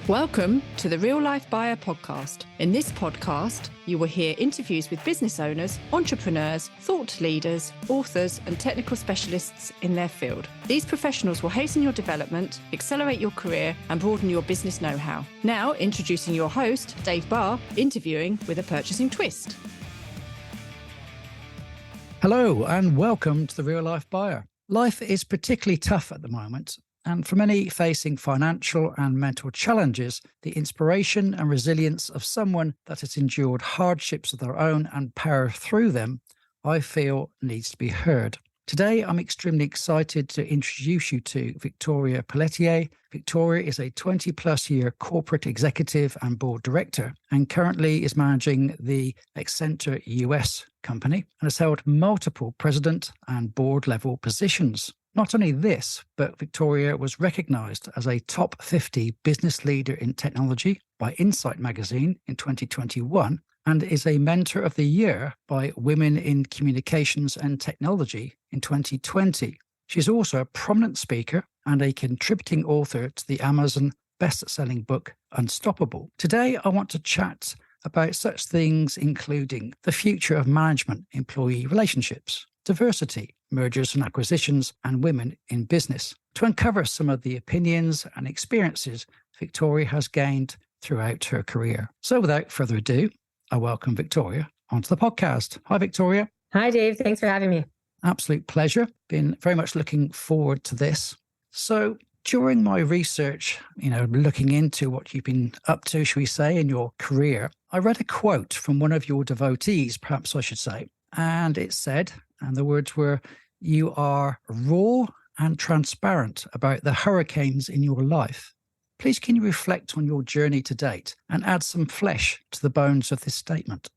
Welcome to the Real Life Buyer podcast. In this podcast, you will hear interviews with business owners, entrepreneurs, thought leaders, authors, and technical specialists in their field. These professionals will hasten your development, accelerate your career, and broaden your business know-how. Now, introducing your host, Dave Barr, interviewing with a purchasing twist. Hello, and welcome to the Real Life Buyer. Life is particularly tough at the moment. And for many facing financial and mental challenges, the inspiration and resilience of someone that has endured hardships of their own and powered through them, I feel needs to be heard. Today, I'm extremely excited to introduce you to Victoria Pelletier. Victoria is a 20-plus year corporate executive and board director, and currently is managing the Accenture US company and has held multiple president and board level positions. Not only this, but Victoria was recognised as a top 50 business leader in technology by Insight magazine in 2021 and is a Mentor of the Year by Women in Communications and Technology in 2020. She's also a prominent speaker and a contributing author to the Amazon best-selling book Unstoppable. Today, I want to chat about such things including the future of management-employee relationships, diversity, mergers and acquisitions, and women in business, to uncover some of the opinions and experiences Victoria has gained throughout her career. So without further ado, I welcome Victoria onto the podcast. Hi, Victoria. Hi, Dave. Thanks for having me. Absolute pleasure. Been very much looking forward to this. So during my research, looking into what you've been up to, shall we say, in your career, I read a quote from one of your devotees, perhaps I should say, and it said, and the words were, "You are raw and transparent about the hurricanes in your life." Please, can you reflect on your journey to date and add some flesh to the bones of this statement?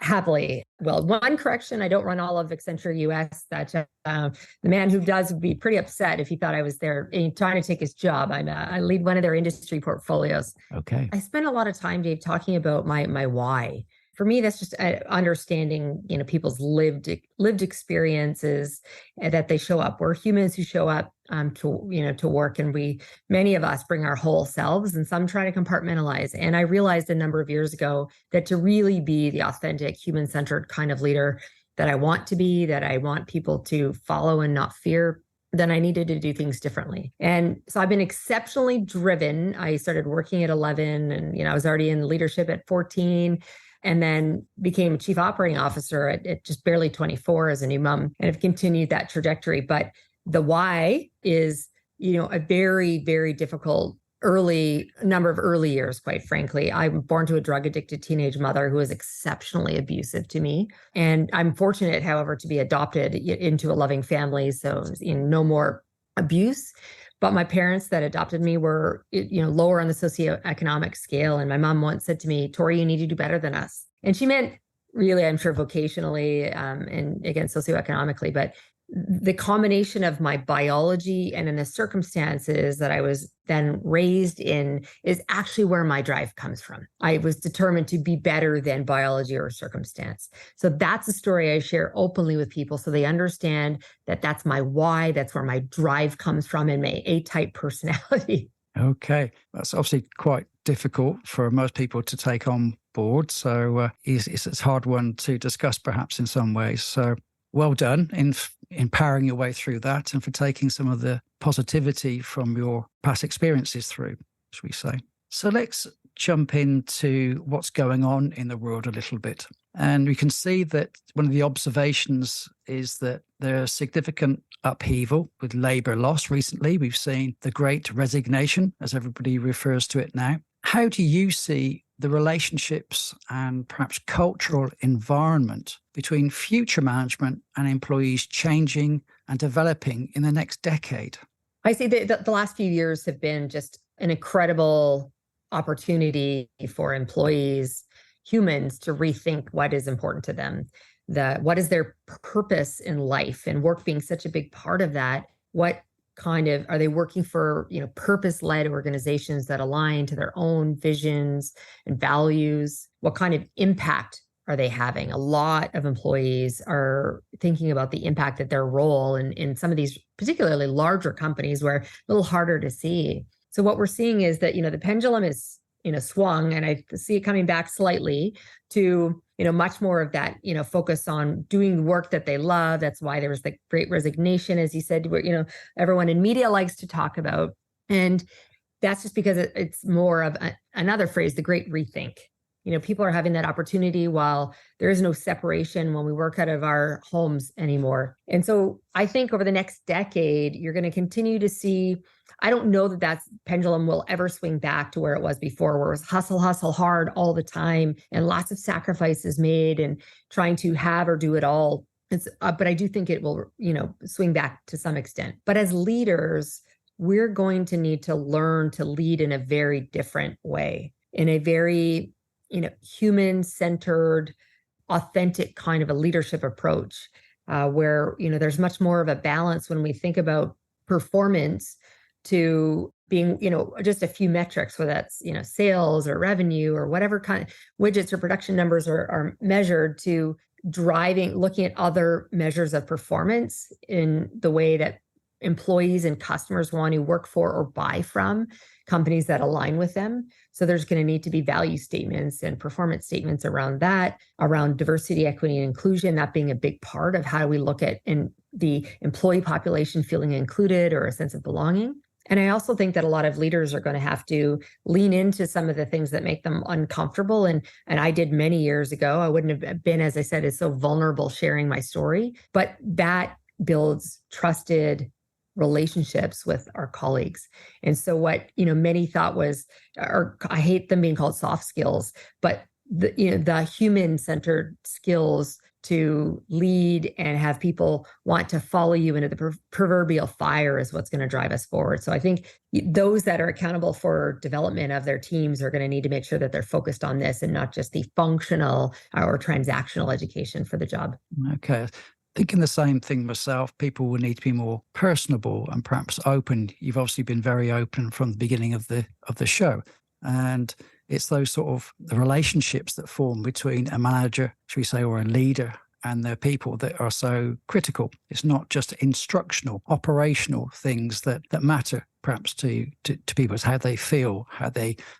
Happily. Well, one correction, I don't run all of Accenture US. That the man who does would be pretty upset if he thought I was there trying to take his job. I lead one of their industry portfolios. Okay. I spend a lot of time, Dave, talking about my why. For me, that's just understanding, people's lived experiences that they show up. We're humans who show up to work, and many of us bring our whole selves, and some try to compartmentalize. And I realized a number of years ago that to really be the authentic, human-centered kind of leader that I want to be, that I want people to follow and not fear, then I needed to do things differently. And so I've been exceptionally driven. I started working at 11, and I was already in leadership at 14. And then became chief operating officer at just barely 24 as a new mom, and have continued that trajectory. But the why is, a very, very difficult number of early years, quite frankly. I'm born to a drug addicted teenage mother who was exceptionally abusive to me. And I'm fortunate, however, to be adopted into a loving family. So no more abuse. But my parents that adopted me were, lower on the socioeconomic scale. And my mom once said to me, "Tori, you need to do better than us." And she meant really, I'm sure, vocationally and again, socioeconomically. But the combination of my biology and in the circumstances that I was then raised in is actually where my drive comes from. I was determined to be better than biology or circumstance. So that's a story I share openly with people so they understand that that's my why, that's where my drive comes from in my A-type personality. Okay. That's obviously quite difficult for most people to take on board. So it's a hard one to discuss perhaps in some ways. So well done in empowering your way through that and for taking some of the positivity from your past experiences through, shall we say. So let's jump into what's going on in the world a little bit. And we can see that one of the observations is that there's significant upheaval with labour loss recently. We've seen the Great Resignation, as everybody refers to it now. How do you see the relationships and perhaps cultural environment between future management and employees changing and developing in the next decade? I see the last few years have been just an incredible opportunity for employees, humans, to rethink what is important to them, what is their purpose in life, and work being such a big part of that. What kind of, are they working for, purpose-led organizations that align to their own visions and values? What kind of impact are they having? A lot of employees are thinking about the impact that their role in some of these particularly larger companies where a little harder to see. So what we're seeing is that, the pendulum is, swung, and I see it coming back slightly to, much more of that, focus on doing work that they love. That's why there was the great resignation, as you said, where, everyone in media likes to talk about. And that's just because it's more of another phrase, the great rethink. People are having that opportunity while there is no separation when we work out of our homes anymore. And so I think over the next decade, you're going to continue to see, I don't know that pendulum will ever swing back to where it was before, where it was hustle, hustle hard all the time and lots of sacrifices made and trying to have or do it all. But I do think it will, swing back to some extent. But as leaders, we're going to need to learn to lead in a very different way, in a very human-centered, authentic kind of a leadership approach, where, there's much more of a balance when we think about performance to being, just a few metrics, whether that's, sales or revenue or whatever kind of widgets or production numbers are measured, to looking at other measures of performance in the way that employees and customers want to work for or buy from companies that align with them. So there's going to need to be value statements and performance statements around that, around diversity, equity, and inclusion, that being a big part of how we look at in the employee population feeling included or a sense of belonging. And I also think that a lot of leaders are going to have to lean into some of the things that make them uncomfortable. And I did many years ago. I wouldn't have been, as I said, is so vulnerable sharing my story, but that builds trusted relationships with our colleagues. And so what, many thought was, or I hate them being called soft skills, but the human-centered skills to lead and have people want to follow you into the proverbial fire is what's going to drive us forward. So I think those that are accountable for development of their teams are going to need to make sure that they're focused on this and not just the functional or transactional education for the job. Okay. Thinking the same thing myself, people will need to be more personable and perhaps open. You've obviously been very open from the beginning of the show. And it's those sort of the relationships that form between a manager, should we say, or a leader and their people that are so critical. It's not just instructional, operational things that matter perhaps to people. It's how they feel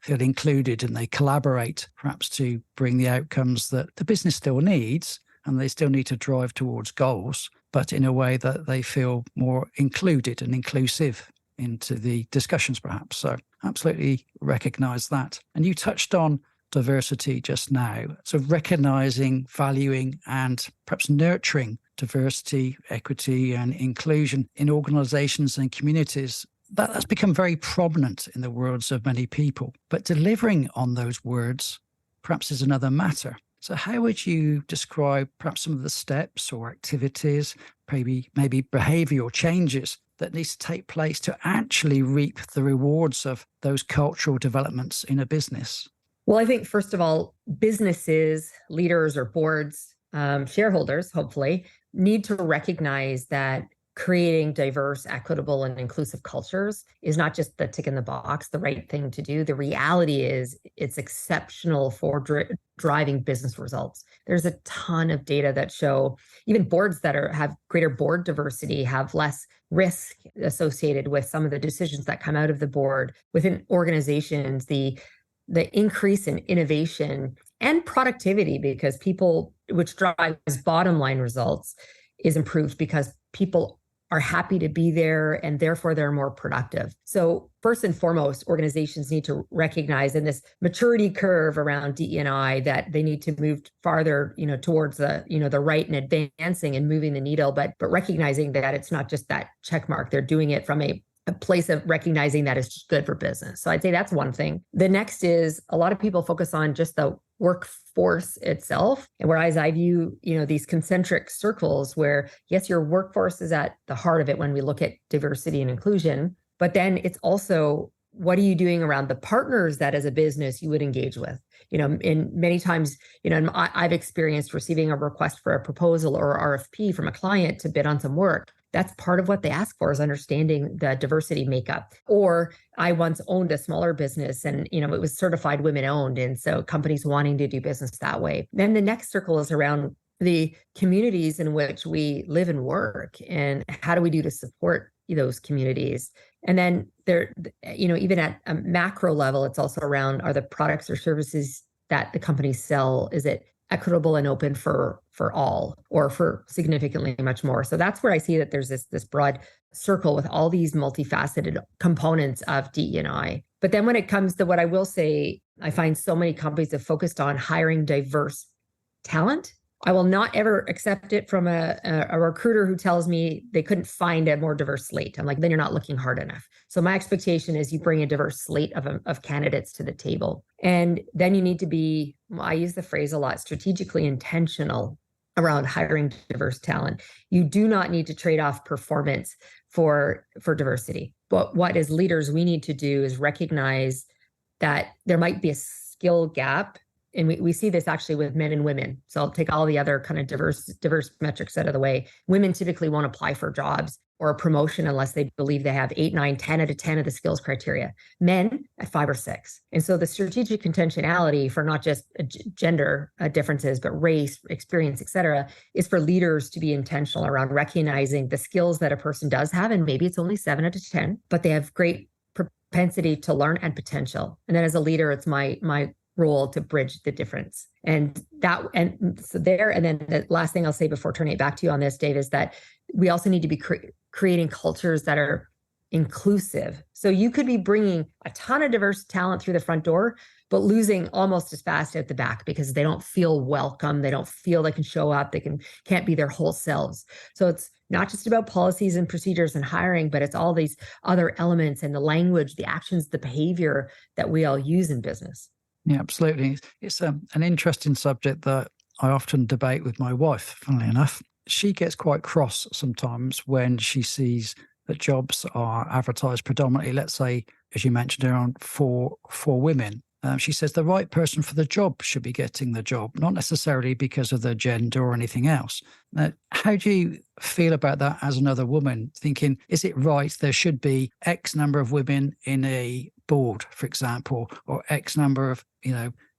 included, and they collaborate perhaps to bring the outcomes that the business still needs, and they still need to drive towards goals, but in a way that they feel more included and inclusive into the discussions perhaps. So absolutely recognize that. And you touched on diversity just now. So recognizing, valuing, and perhaps nurturing diversity, equity, and inclusion in organizations and communities, that's become very prominent in the words of many people. But delivering on those words perhaps is another matter. So how would you describe perhaps some of the steps or activities, maybe behavioral changes that needs to take place to actually reap the rewards of those cultural developments in a business? Well, I think, first of all, businesses, leaders or boards, shareholders, hopefully, need to recognize that creating diverse, equitable, and inclusive cultures is not just the tick in the box, the right thing to do. The reality is it's exceptional for driving business results. There's a ton of data that show even boards that have greater board diversity have less risk associated with some of the decisions that come out of the board. Within organizations, the increase in innovation and productivity, because which drives bottom line results, is improved because people are happy to be there and therefore they're more productive. So first and foremost, organizations need to recognize in this maturity curve around DE&I that they need to move farther, towards the right and advancing and moving the needle, but recognizing that it's not just that check mark. They're doing it from a place of recognizing that it's good for business. So I'd say that's one thing. The next is a lot of people focus on just the workforce itself. And whereas I view, these concentric circles where, yes, your workforce is at the heart of it when we look at diversity and inclusion, but then it's also, what are you doing around the partners that as a business you would engage with? In many times, I've experienced receiving a request for a proposal or RFP from a client to bid on some work. That's part of what they ask for, is understanding the diversity makeup. Or I once owned a smaller business and, it was certified women owned. And so companies wanting to do business that way. Then the next circle is around the communities in which we live and work, and how do we do to support those communities. And then there, even at a macro level, it's also around, are the products or services that the companies sell, is it equitable and open for all, or for significantly much more? So that's where I see that there's this broad circle with all these multifaceted components of DE&I. But then when it comes to what I will say, I find so many companies have focused on hiring diverse talent. I will not ever accept it from a recruiter who tells me they couldn't find a more diverse slate. I'm like, then you're not looking hard enough. So my expectation is you bring a diverse slate of candidates to the table. And then you need to be, I use the phrase a lot, strategically intentional around hiring diverse talent. You do not need to trade off performance for diversity. But what as leaders we need to do is recognize that there might be a skill gap. And we see this actually with men and women. So I'll take all the other kind of diverse metrics out of the way. Women typically won't apply for jobs or a promotion unless they believe they have 8, 9, 10 out of 10 of the skills criteria. Men at 5 or 6. And so the strategic intentionality for not just gender differences, but race, experience, et cetera, is for leaders to be intentional around recognizing the skills that a person does have. And maybe it's only 7 out of 10, but they have great propensity to learn and potential. And then as a leader, it's my role to bridge the difference. And then the last thing I'll say before turning it back to you on this, Dave, is that we also need to be creating cultures that are inclusive. So you could be bringing a ton of diverse talent through the front door, but losing almost as fast at the back because they don't feel welcome. They don't feel they can show up. They can't be their whole selves. So it's not just about policies and procedures and hiring, but it's all these other elements and the language, the actions, the behavior that we all use in business. Yeah, absolutely. It's an interesting subject that I often debate with my wife, funnily enough. She gets quite cross sometimes when she sees that jobs are advertised predominantly, let's say, as you mentioned, around for women. She says the right person for the job should be getting the job, not necessarily because of their gender or anything else. How do you feel about that as another woman, thinking, is it right there should be X number of women in a board, for example, or X number of,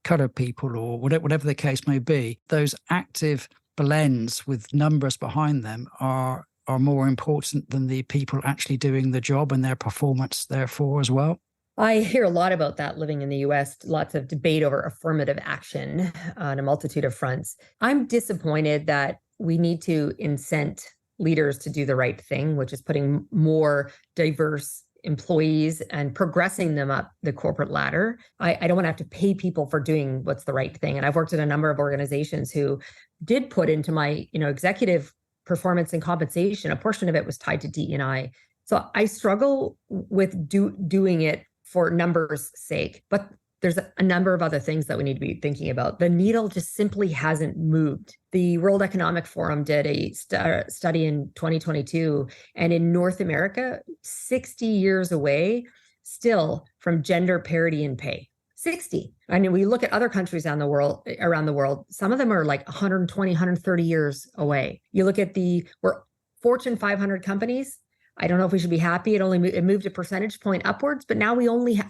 colored people, or whatever the case may be? Those active blends with numbers behind them are more important than the people actually doing the job and their performance therefore as well. I hear a lot about that living in the US, lots of debate over affirmative action on a multitude of fronts. I'm disappointed that we need to incent leaders to do the right thing, which is putting more diverse employees and progressing them up the corporate ladder. I don't want to have to pay people for doing what's the right thing. And I've worked at a number of organizations who did put into my, executive performance and compensation, a portion of it was tied to DE&I. So I struggle with doing it for numbers' sake, but there's a number of other things that we need to be thinking about. The needle just simply hasn't moved. The World Economic Forum did a study in 2022, and in North America, 60 years away still from gender parity in pay. 60. I mean, we look at other countries around the world, some of them are like 120, 130 years away. You look at we're Fortune 500 companies. I don't know if we should be happy. It moved a percentage point upwards, but now we only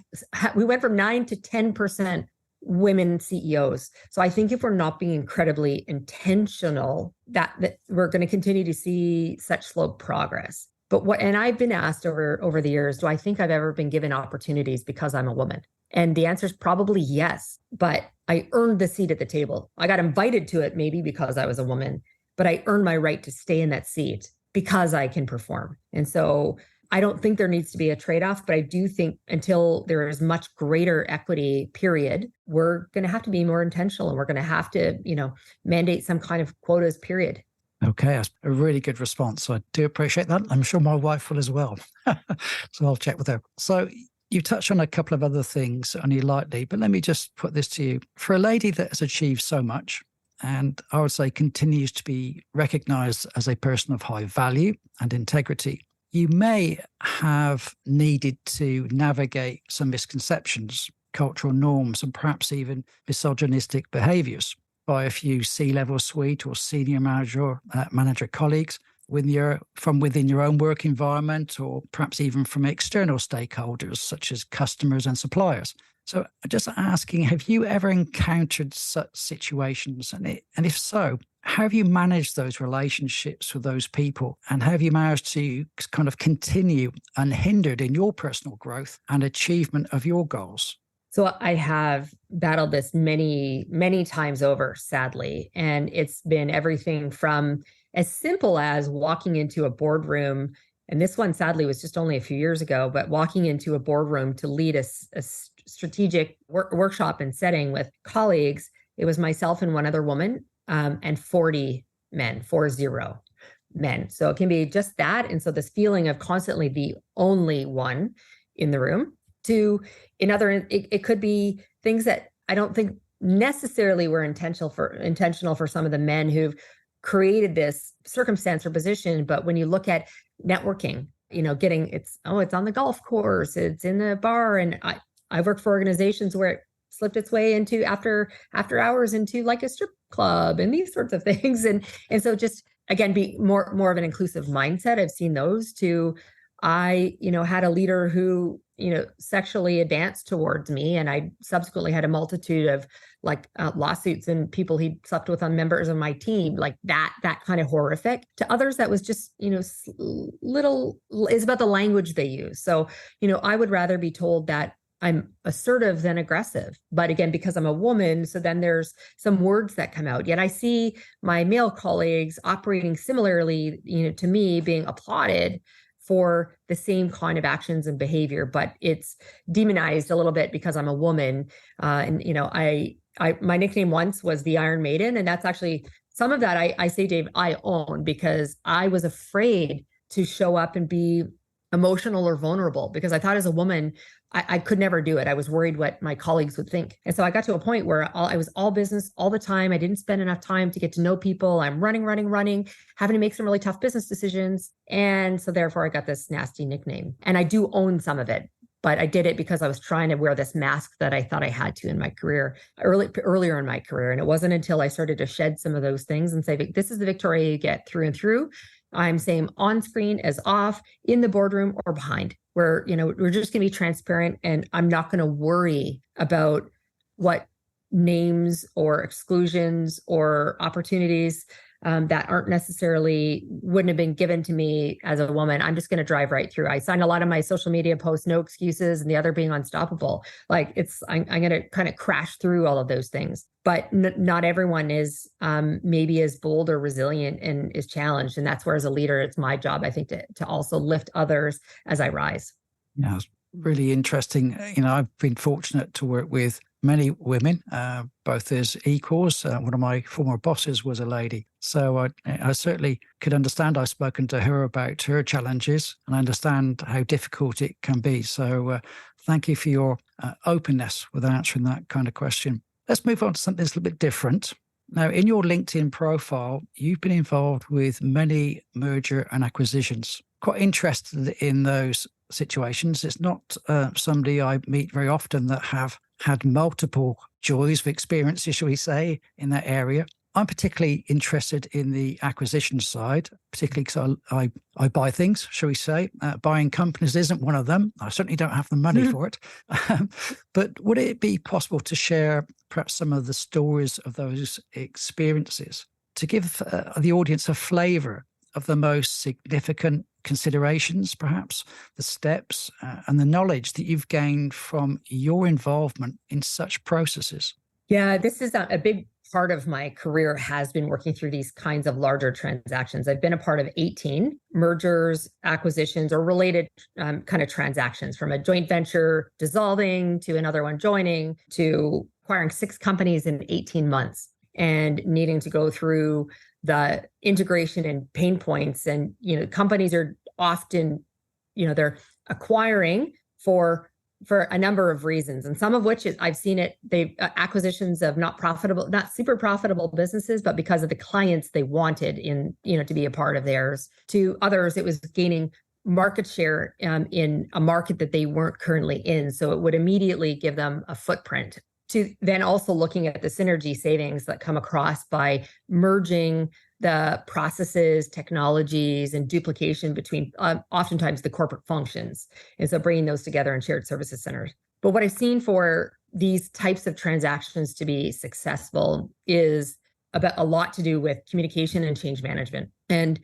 we went from 9 to 10% women CEOs. So I think if we're not being incredibly intentional, that we're going to continue to see such slow progress. And I've been asked over the years, do I think I've ever been given opportunities because I'm a woman? And the answer is probably yes, but I earned the seat at the table. I got invited to it maybe because I was a woman, but I earned my right to stay in that seat because I can perform. And so I don't think there needs to be a trade-off, but I do think until there is much greater equity, period, we're going to have to be more intentional, and we're going to have to, mandate some kind of quotas, period. Okay, that's a really good response. So I do appreciate that. I'm sure my wife will as well. So I'll check with her. So you touched on a couple of other things only lightly, but let me just put this to you. For a lady that has achieved so much, and I would say continues to be recognized as a person of high value and integrity, you may have needed to navigate some misconceptions, cultural norms, and perhaps even misogynistic behaviors by a few C-level suite or senior manager colleagues from within your own work environment, or perhaps even from external stakeholders such as customers and suppliers. So just asking, have you ever encountered such situations? And if so, How have you managed those relationships with those people? And have you managed to kind of continue unhindered in your personal growth and achievement of your goals? So I have battled this many, many times over, sadly. And it's been everything from as simple as walking into a boardroom. And this one, sadly, was just only a few years ago, but walking into a boardroom to lead a strategic workshop and setting with colleagues. It was myself and one other woman, and 40 men, 40 men. So it can be just that. And so this feeling of constantly the only one in the room. It could be things that I don't think necessarily were intentional for some of the men who've created this circumstance or position. But when you look at networking, it's on the golf course, it's in the bar. And I worked for organizations where it slipped its way into after hours into like a strip club and these sorts of things. And so just, again, be more of an inclusive mindset. I've seen those too. I had a leader who, sexually advanced towards me. And I subsequently had a multitude of lawsuits and people he slept with on members of my team, like that kind of horrific. To others, that was just, little is about the language they use. So, I would rather be told that I'm assertive than aggressive. But again, because I'm a woman, so then there's some words that come out. Yet I see my male colleagues operating similarly, to me, being applauded for the same kind of actions and behavior, but it's demonized a little bit because I'm a woman. My nickname once was the Iron Maiden. And that's actually some of that I say, Dave, I own, because I was afraid to show up and be emotional or vulnerable because I thought as a woman, I could never do it. I was worried what my colleagues would think. And so I got to a point where I was all business all the time. I didn't spend enough time to get to know people. I'm running, having to make some really tough business decisions. And so therefore I got this nasty nickname. And I do own some of it, but I did it because I was trying to wear this mask that I thought I had to in my career, earlier in my career. And it wasn't until I started to shed some of those things and say, this is the Victoria you get through and through. I'm saying on screen as off, in the boardroom or behind, where, we're just going to be transparent, and I'm not going to worry about what names or exclusions or opportunities that wouldn't have been given to me as a woman. I'm just going to drive right through. I signed a lot of my social media posts, no excuses, and the other being unstoppable. I'm going to kind of crash through all of those things. But not everyone is maybe as bold or resilient and is challenged. And that's where, as a leader, it's my job, I think, to also lift others as I rise. Yeah, it's really interesting. I've been fortunate to work with many women, both as equals. One of my former bosses was a lady. So I certainly could understand. I've spoken to her about her challenges and I understand how difficult it can be. So thank you for your openness with answering that kind of question. Let's move on to something that's a little bit different. Now, in your LinkedIn profile, you've been involved with many merger and acquisitions. Quite interested in those situations. It's not somebody I meet very often that have had multiple joys of experiences, shall we say, in that area. I'm particularly interested in the acquisition side, particularly because I buy things, shall we say. Buying companies isn't one of them. I certainly don't have the money for it. But would it be possible to share perhaps some of the stories of those experiences to give the audience a flavour of the most significant considerations, perhaps the steps and the knowledge that you've gained from your involvement in such processes? Yeah, this is a big part of my career has been working through these kinds of larger transactions. I've been a part of 18 mergers, acquisitions, or related kind of transactions, from a joint venture dissolving to another one joining to acquiring 6 companies in 18 months and needing to go through the integration and pain points. And, companies are often, they're acquiring for a number of reasons, and some of which I've seen it. They acquisitions of not super profitable businesses, but because of the clients they wanted to be a part of theirs. To others, it was gaining market share in a market that they weren't currently in. So it would immediately give them a footprint. To then also looking at the synergy savings that come across by merging the processes, technologies, and duplication between oftentimes the corporate functions. And so bringing those together in shared services centers. But what I've seen for these types of transactions to be successful is about a lot to do with communication and change management. And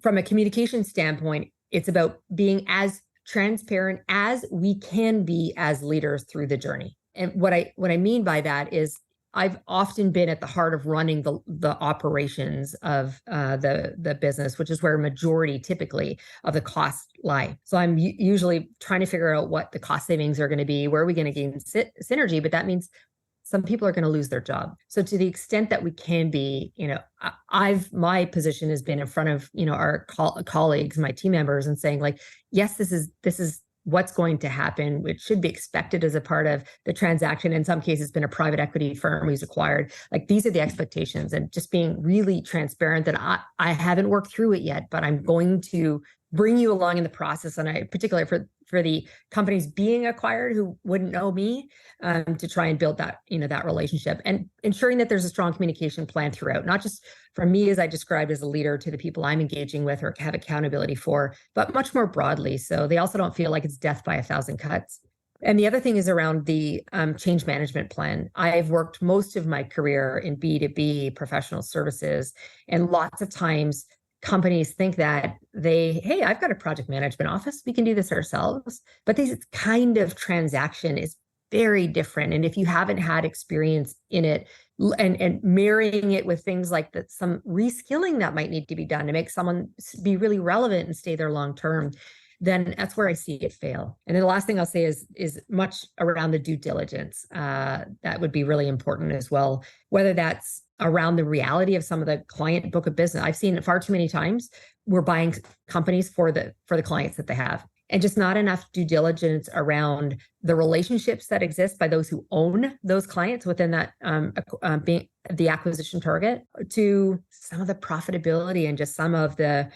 from a communication standpoint, it's about being as transparent as we can be as leaders through the journey. And what I mean by that is I've often been at the heart of running the operations of the business, which is where a majority typically of the costs lie. So I'm usually trying to figure out what the cost savings are going to be, where are we going to gain synergy, but that means some people are going to lose their job. So to the extent that we can be, my position has been in front of, our colleagues, my team members, and saying like, yes, this is what's going to happen, which should be expected as a part of the transaction. In some cases, been a private equity firm who's acquired. Like, these are the expectations, and just being really transparent that I haven't worked through it yet, but I'm going to bring you along in the process. And I particularly for the companies being acquired who wouldn't know me, to try and build that, that relationship, and ensuring that there's a strong communication plan throughout, not just from me as I described as a leader to the people I'm engaging with or have accountability for, but much more broadly. So they also don't feel like it's death by a thousand cuts. And the other thing is around the change management plan. I've worked most of my career in B2B professional services, and lots of times companies think that hey, I've got a project management office, we can do this ourselves. But this kind of transaction is very different. And if you haven't had experience in it, and marrying it with things like that, some reskilling that might need to be done to make someone be really relevant and stay there long term, then that's where I see it fail. And then the last thing I'll say is much around the due diligence. That would be really important as well, whether that's around the reality of some of the client book of business. I've seen it far too many times. We're buying companies for the clients that they have, and just not enough due diligence around the relationships that exist by those who own those clients within that being the acquisition target, to some of the profitability and just some of the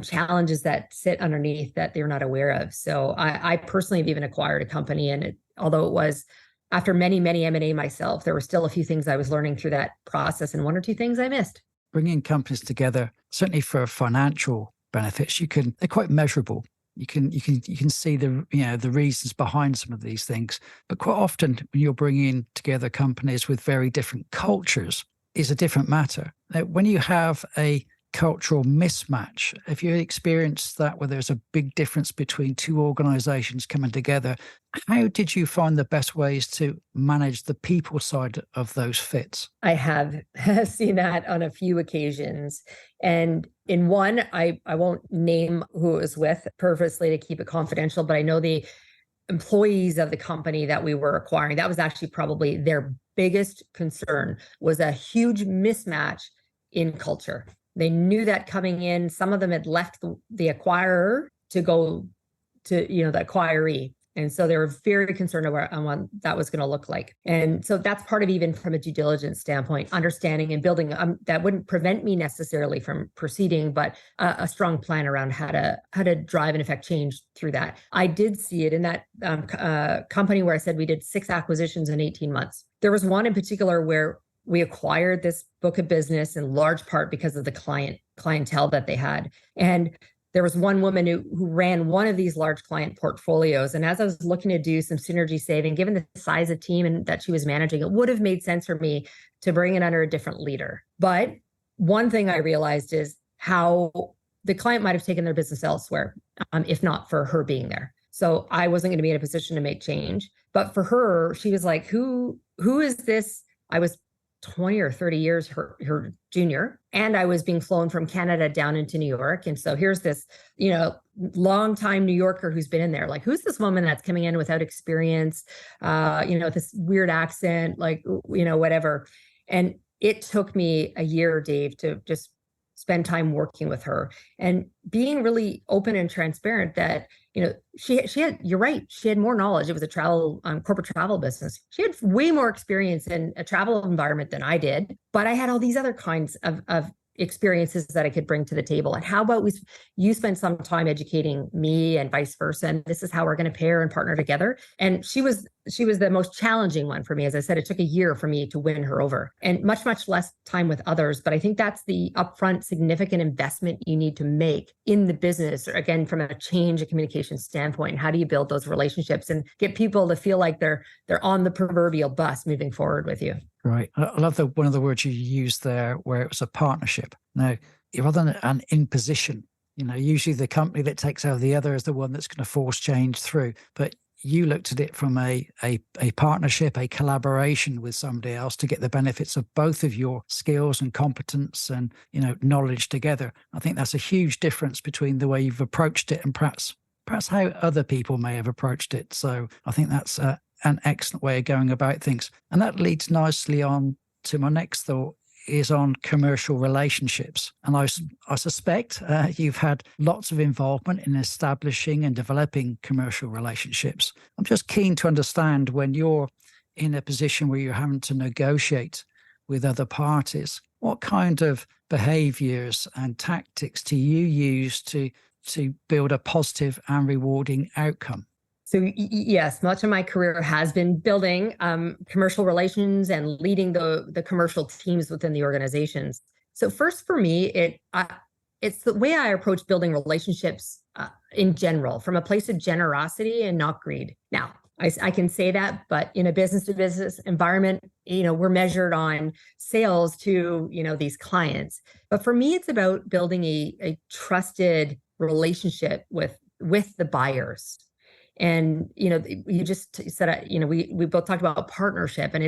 challenges that sit underneath that they're not aware of. So I personally have even acquired a company, and although it was after many M&A myself, there were still a few things I was learning through that process, and one or two things I missed. Bringing companies together, certainly for financial benefits, they're quite measurable. You can see the reasons behind some of these things. But quite often when you're bringing together companies with very different cultures, is a different matter. When you have a cultural mismatch, if you experience that where there's a big difference between two organizations coming together, how did you find the best ways to manage the people side of those fits? I have seen that on a few occasions. And in one, I won't name who it was with purposely to keep it confidential, but I know the employees of the company that we were acquiring, that was actually probably their biggest concern, was a huge mismatch in culture. They knew that coming in. Some of them had left the acquirer to go to, the acquiree. And so they were very concerned on what that was going to look like. And so that's part of, even from a due diligence standpoint, understanding and building that wouldn't prevent me necessarily from proceeding, but a strong plan around how to drive and affect change through that. I did see it in that company where I said we did 6 acquisitions in 18 months. There was one in particular where we acquired this book of business in large part because of the clientele that they had. And there was one woman who ran one of these large client portfolios. And as I was looking to do some synergy saving, given the size of team and that she was managing, it would have made sense for me to bring it under a different leader. But one thing I realized is how the client might have taken their business elsewhere, if not for her being there. So I wasn't going to be in a position to make change. But for her, she was like, who is this? I was 20 or 30 years her junior, and I was being flown from Canada down into New York. And so here's this, longtime New Yorker who's been in there. Like, who's this woman that's coming in without experience, this weird accent, whatever. And it took me a year, Dave, to just spend time working with her and being really open and transparent that, she had, you're right, she had more knowledge. It was a corporate travel business. She had way more experience in a travel environment than I did, but I had all these other kinds of experiences that I could bring to the table. And how about you spend some time educating me and vice versa, and this is how we're going to pair and partner together. And she was the most challenging one for me. As I said, it took a year for me to win her over, and much less time with others. But I think that's the upfront significant investment you need to make in the business, or again, from a change and communication standpoint. How do you build those relationships and get people to feel like they're on the proverbial bus moving forward with you? Right. I love one of the words you used there, where it was a partnership. Now, rather than an imposition, usually the company that takes over the other is the one that's going to force change through. But you looked at it from a partnership, a collaboration with somebody else to get the benefits of both of your skills and competence and, knowledge together. I think that's a huge difference between the way you've approached it and perhaps how other people may have approached it. So I think that's an excellent way of going about things. And that leads nicely on to my next thought, is on commercial relationships. And I suspect you've had lots of involvement in establishing and developing commercial relationships. I'm just keen to understand, when you're in a position where you're having to negotiate with other parties, what kind of behaviors and tactics do you use to build a positive and rewarding outcome? So yes, much of my career has been building commercial relations and leading the commercial teams within the organizations. So first, for me, it's the way I approach building relationships in general, from a place of generosity and not greed. Now, I can say that, but in a business-to-business environment, we're measured on sales to these clients. But for me, it's about building a trusted relationship with the buyers. And, you just said, we both talked about partnership, and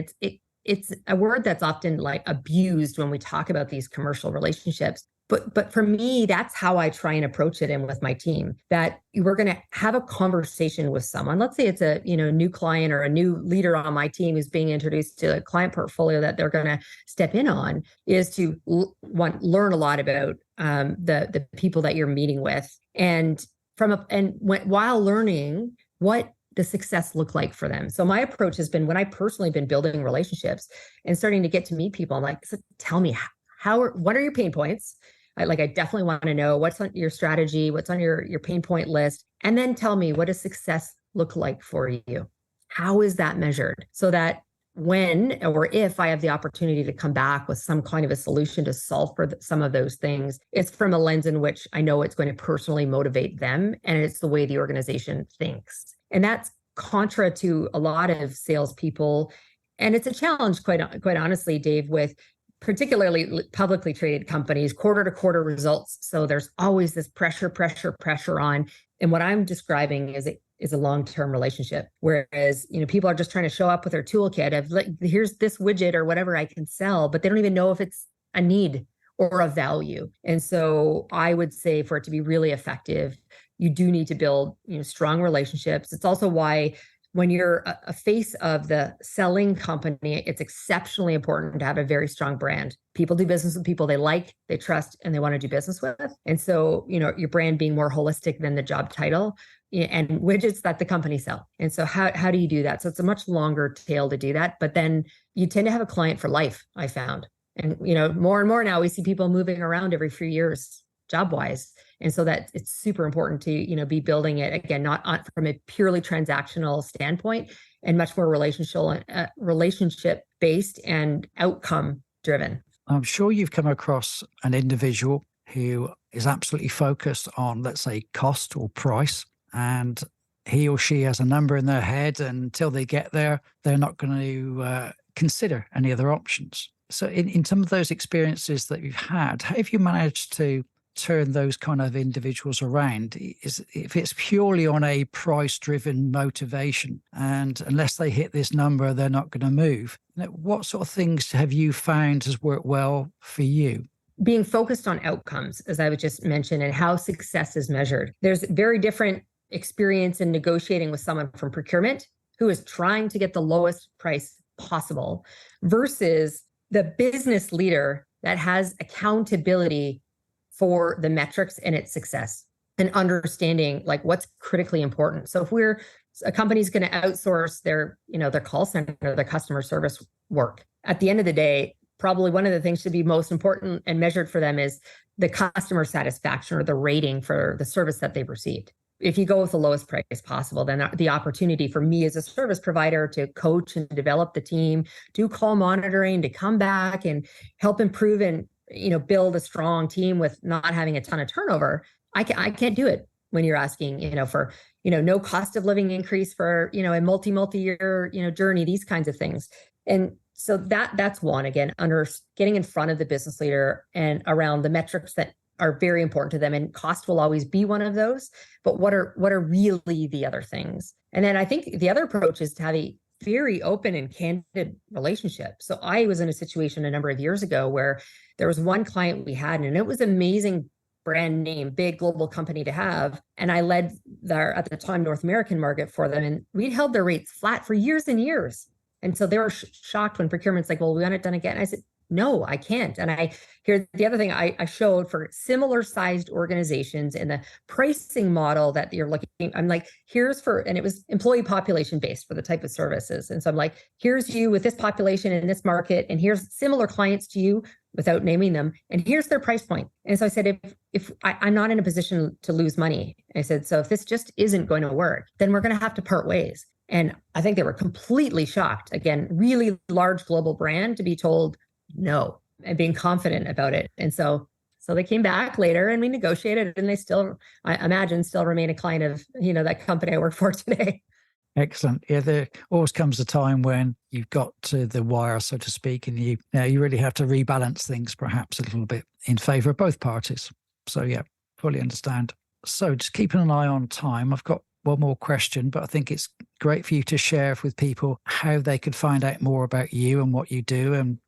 it's a word that's often like abused when we talk about these commercial relationships. But for me, that's how I try and approach it, and with my team, that we're going to have a conversation with someone. Let's say it's a new client or a new leader on my team who's being introduced to a client portfolio that they're going to step in on, is to learn a lot about the people that you're meeting with, and while learning what the success looked like for them. So my approach has been, when I personally been building relationships and starting to get to meet people, I'm like, so tell me what are your pain points? I definitely want to know what's on your strategy, what's on your pain point list, and then tell me, what does success look like for you? How is that measured? So that when or if I have the opportunity to come back with some kind of a solution to solve for some of those things, it's from a lens in which I know it's going to personally motivate them, and it's the way the organization thinks. And that's contra to a lot of salespeople. And it's a challenge, quite honestly, Dave, with particularly publicly traded companies, quarter to quarter results. So there's always this pressure on. And what I'm describing is a long-term relationship. Whereas, people are just trying to show up with their toolkit of, like, here's this widget or whatever I can sell, but they don't even know if it's a need or a value. And so I would say, for it to be really effective, you do need to build, strong relationships. It's also why, when you're a face of the selling company, it's exceptionally important to have a very strong brand. People do business with people they like, they trust, and they want to do business with. And so, your brand being more holistic than the job title and widgets that the company sell. And so how do you do that? So it's a much longer tail to do that, but then you tend to have a client for life, I found. And, more and more now we see people moving around every few years, job-wise. And so that it's super important to, be building it, again, not from a purely transactional standpoint, and much more relationship based and outcome driven. I'm sure you've come across an individual who is absolutely focused on, let's say, cost or price, and he or she has a number in their head, and until they get there, they're not going to consider any other options. So in some of those experiences that you've had, how have you managed to turn those kind of individuals around? If it's purely on a price-driven motivation, and unless they hit this number, they're not going to move, what sort of things have you found has worked well for you? Being focused on outcomes, as I would just mention, and how success is measured. There's very different experience in negotiating with someone from procurement who is trying to get the lowest price possible, versus the business leader that has accountability for the metrics and its success, and understanding like what's critically important. So if a company's going to outsource their call center, their customer service work, at the end of the day, probably one of the things to be most important and measured for them is the customer satisfaction or the rating for the service that they've received. If you go with the lowest price possible, then the opportunity for me as a service provider to coach and develop the team, do call monitoring, to come back and help improve and build a strong team with not having a ton of turnover. I can't do it when you're asking, for, no cost of living increase for, a multi-year, journey, these kinds of things. And So that's one, again, getting in front of the business leader and around the metrics that are very important to them, and cost will always be one of those, but what are really the other things? And then I think the other approach is to have a very open and candid relationship. So I was in a situation a number of years ago where there was one client we had, and it was amazing brand name, big global company to have. And I led their, at the time, North American market for them. And we'd held their rates flat for years and years. And so they were shocked when procurement's like, well, we want it done again. And I said, no, I can't. And here's the other thing I showed for similar sized organizations in the pricing model that you're looking, I'm like, and it was employee population based for the type of services. And so I'm like, here's you with this population in this market, and here's similar clients to you without naming them, and here's their price point. And so I said, if I'm not in a position to lose money, I said, so if this just isn't going to work, then we're going to have to part ways. And I think they were completely shocked. Again, really large global brand to be told no, and being confident about it. And so they came back later and we negotiated, and they still, I imagine, still remain a client of, that company I work for today. Excellent. Yeah, there always comes a time when you've got to the wire, so to speak, and you really have to rebalance things perhaps a little bit in favor of both parties. So yeah, fully understand. So just keeping an eye on time, I've got one more question, but I think it's great for you to share with people how they could find out more about you and what you do, and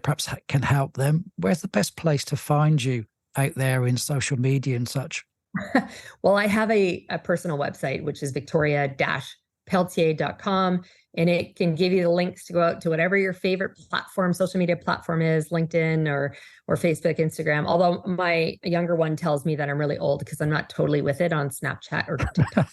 perhaps can help them. Where's the best place to find you out there in social media and such? Well, I have a personal website, which is Victoria-Pelletier.com. And it can give you the links to go out to whatever your favorite platform, social media platform is, LinkedIn or Facebook, Instagram. Although my younger one tells me that I'm really old because I'm not totally with it on Snapchat or TikTok.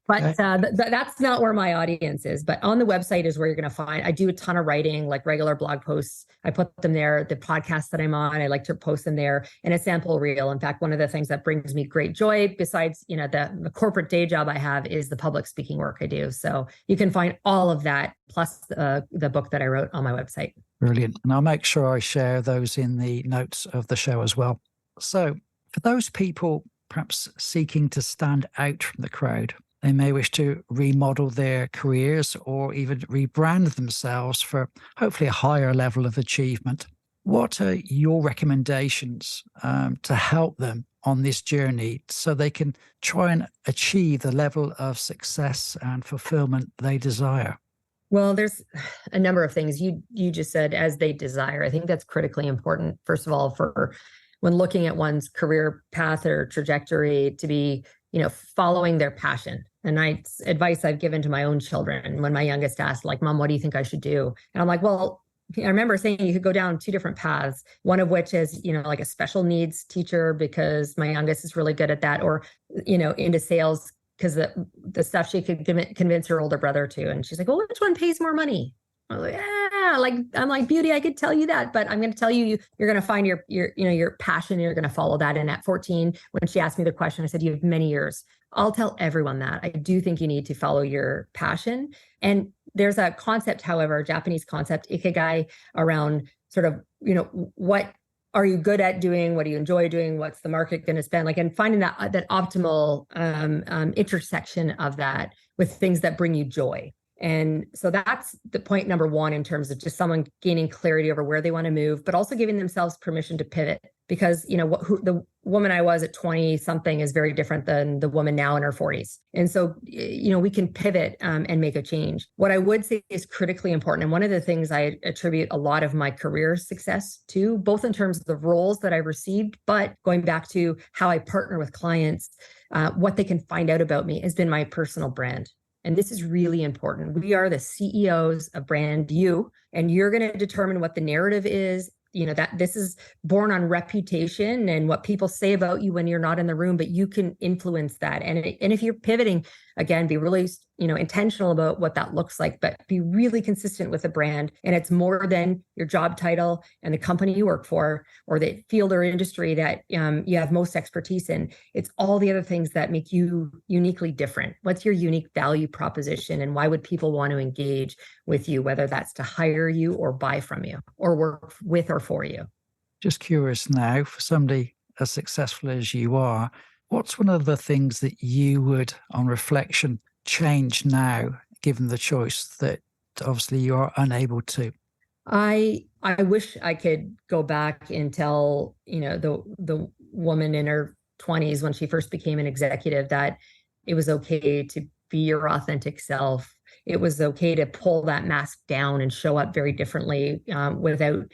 But that's not where my audience is. But on the website is where you're going to find, I do a ton of writing, like regular blog posts. I put them there. The podcasts that I'm on, I like to post them there, and a sample reel. In fact, one of the things that brings me great joy, besides, the corporate day job I have, is the public speaking work I do. So you can find all of that, plus the book that I wrote, on my website. Brilliant. And I'll make sure I share those in the notes of the show as well. So for those people perhaps seeking to stand out from the crowd, they may wish to remodel their careers or even rebrand themselves for hopefully a higher level of achievement. What are your recommendations to help them on this journey so they can try and achieve the level of success and fulfillment they desire? Well, there's a number of things you just said, as they desire. I think that's critically important, first of all, for when looking at one's career path or trajectory, to be, following their passion. And advice I've given to my own children, when my youngest asked, like, Mom, what do you think I should do? And I'm like, well, I remember saying you could go down two different paths, one of which is, like a special needs teacher, because my youngest is really good at that, or, into sales, because the stuff she could convince her older brother to. And she's like, well, which one pays more money? I was like, I'm like, Beauty, I could tell you that, but I'm going to tell you, you're going to find your passion, and you're going to follow that. And at 14, when she asked me the question, I said, you have many years. I'll tell everyone that. I do think you need to follow your passion. And there's a concept, however, a Japanese concept, ikigai, around sort of, what are you good at doing? What do you enjoy doing? What's the market going to spend? Like, and finding that optimal intersection of that with things that bring you joy. And so that's the point number one, in terms of just someone gaining clarity over where they want to move, but also giving themselves permission to pivot, because, the woman I was at 20 something is very different than the woman now in her 40s. And so, we can pivot and make a change. What I would say is critically important, and one of the things I attribute a lot of my career success to, both in terms of the roles that I received, but going back to how I partner with clients, what they can find out about me, has been my personal brand. And this is really important. We are the CEOs of brand you, and you're going to determine what the narrative is. That this is born on reputation and what people say about you when you're not in the room, but you can influence that. And if you're pivoting, again, be really, intentional about what that looks like, but be really consistent with the brand. And it's more than your job title and the company you work for, or the field or industry that you have most expertise in. It's all the other things that make you uniquely different. What's your unique value proposition, and why would people want to engage with you, whether that's to hire you or buy from you or work with or for you? Just curious now, for somebody as successful as you are, what's one of the things that you would, on reflection, change now, given the choice that obviously you are unable to? I wish I could go back and tell, the woman in her 20s when she first became an executive that it was okay to be your authentic self. It was okay to pull that mask down and show up very differently, without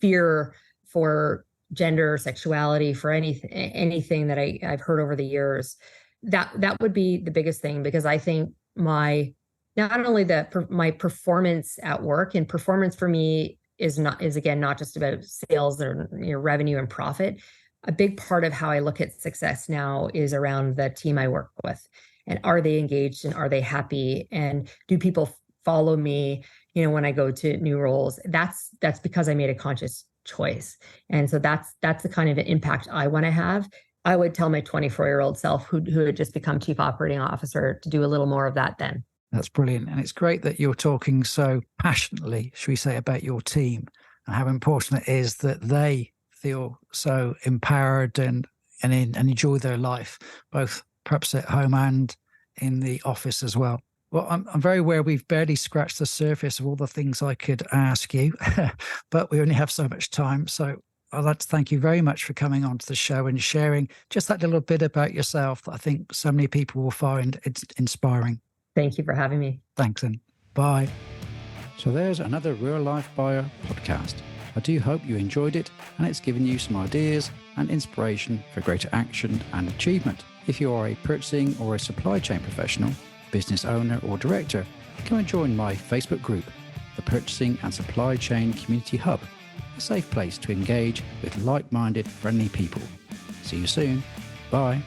fear for gender, sexuality, for anything that I've heard over the years. That would be the biggest thing, because I think not only my performance at work, and performance for me is again not just about sales or revenue and profit. A big part of how I look at success now is around the team I work with, and are they engaged, and are they happy, and do people follow me when I go to new roles. That's because I made a conscious choice, and so that's the kind of impact I want to have. I would tell my 24-year-old self who had just become chief operating officer to do a little more of that then. That's brilliant. And it's great that you're talking so passionately, should we say, about your team, and how important it is that they feel so empowered and enjoy their life, both perhaps at home and in the office as well. Well, I'm very aware we've barely scratched the surface of all the things I could ask you, but we only have so much time. So I'd like to thank you very much for coming onto the show and sharing just that little bit about yourself that I think so many people will find it's inspiring. Thank you for having me. Thanks, and bye. So there's another Real Life Buyer podcast. I do hope you enjoyed it and it's given you some ideas and inspiration for greater action and achievement. If you are a purchasing or a supply chain professional, business owner or director, come and join my Facebook group, the Purchasing and Supply Chain Community Hub, a safe place to engage with like-minded, friendly people. See you soon. Bye.